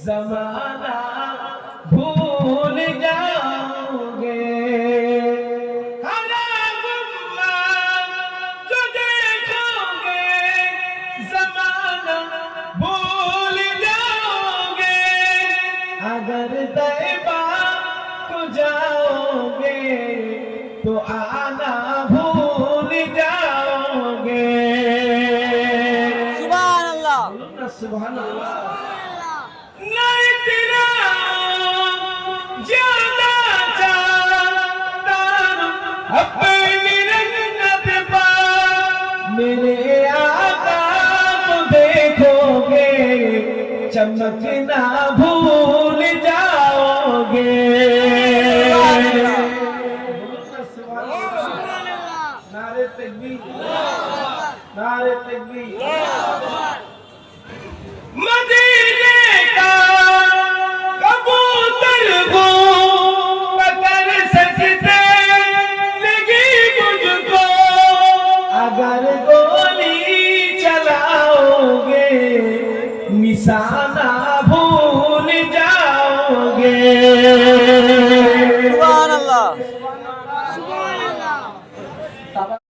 زمانہ بھول جاؤگے جو دیکھو گے زمانہ بھول جاؤگے اگر طیبہ کو جاؤ گے تو آنا بھول جاؤ گے سبحان اللہ سبحان اللہ اپنی رنگت پا میرے آقا کو دیکھو گے چمکنا بھول جاؤ گے نعرہ تکبیر نعرہ تکبیر مدینے کا کبوتر ہو پکڑ سکتے لگی مجھ کو اگر گولی چلاؤ گے نشانہ بھول جاؤ گے